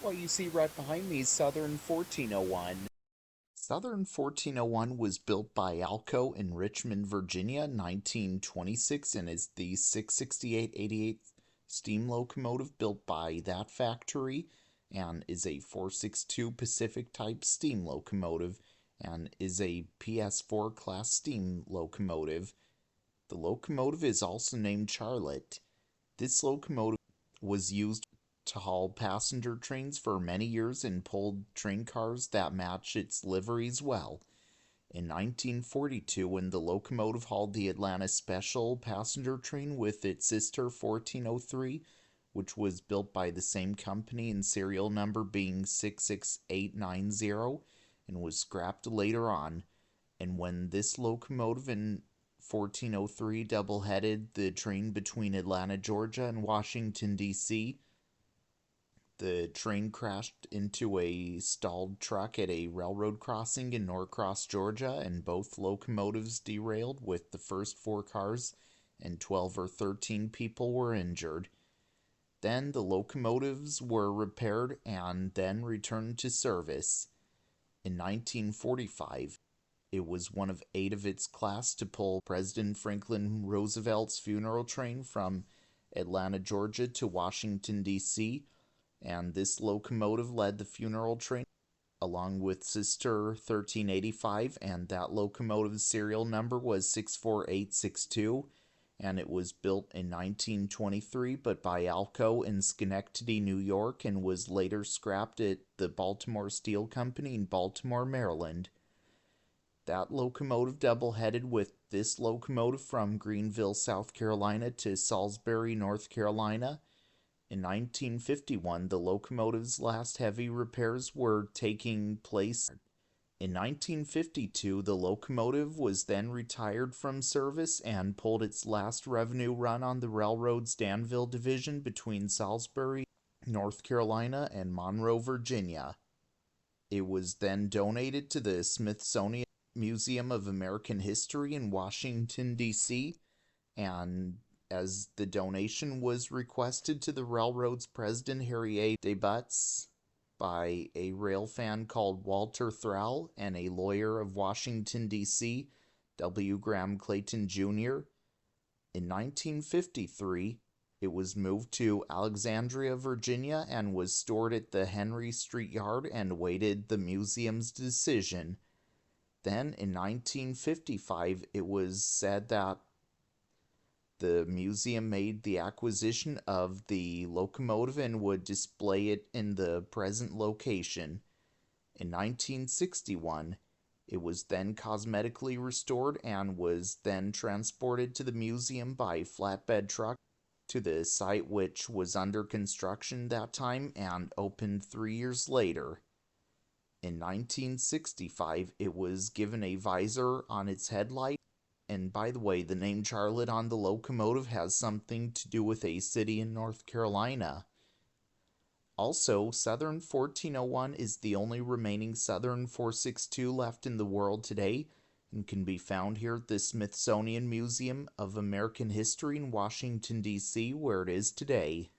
what you see right behind me is Southern 1401. Southern 1401 was built by Alco in Richmond, Virginia, 1926, and is the 668/88 steam locomotive built by that factory, and is a 462 Pacific type steam locomotive, and is a PS4 class steam locomotive. The locomotive is also named Charlotte. This locomotive was used to haul passenger trains for many years and pulled train cars that match its liveries well. In 1942, when the locomotive hauled the Atlanta Special passenger train with its sister 1403, which was built by the same company and serial number being 66890, and was scrapped later on. And when this locomotive in 1403 double-headed the train between Atlanta, Georgia and Washington, D.C., the train crashed into a stalled truck at a railroad crossing in Norcross, Georgia, and both locomotives derailed, with the first four cars and 12 or 13 people were injured. Then the locomotives were repaired and then returned to service. In 1945, it was one of 8 of its class to pull President Franklin Roosevelt's funeral train from Atlanta, Georgia to Washington, D.C., and this locomotive led the funeral train along with Sister 1385, and that locomotive's serial number was 64862, and it was built in 1923 but by Alco in Schenectady, New York, and was later scrapped at the Baltimore Steel Company in Baltimore, Maryland. That locomotive double-headed with this locomotive from Greenville, South Carolina to Salisbury, North Carolina. In 1951, the locomotive's last heavy repairs were taking place. In 1952, the locomotive was then retired from service and pulled its last revenue run on the railroad's Danville division between Salisbury, North Carolina, and Monroe, Virginia. It was then donated to the Smithsonian Museum of American History in Washington, D.C., and as the donation was requested to the railroad's president, Harry A. DeButz, by a rail fan called Walter Thrall and a lawyer of Washington, D.C., W. Graham Clayton Jr. In 1953, it was moved to Alexandria, Virginia, and was stored at the Henry Street Yard and awaited the museum's decision. Then, in 1955, it was said that the museum made the acquisition of the locomotive and would display it in the present location. In 1961, it was then cosmetically restored and was then transported to the museum by flatbed truck to the site, which was under construction that time and opened 3 years later. In 1965, it was given a visor on its headlight. And by the way, the name Charlotte on the locomotive has something to do with a city in North Carolina. Also, Southern 1401 is the only remaining Southern 462 left in the world today and can be found here at the Smithsonian Museum of American History in Washington, D.C., where it is today.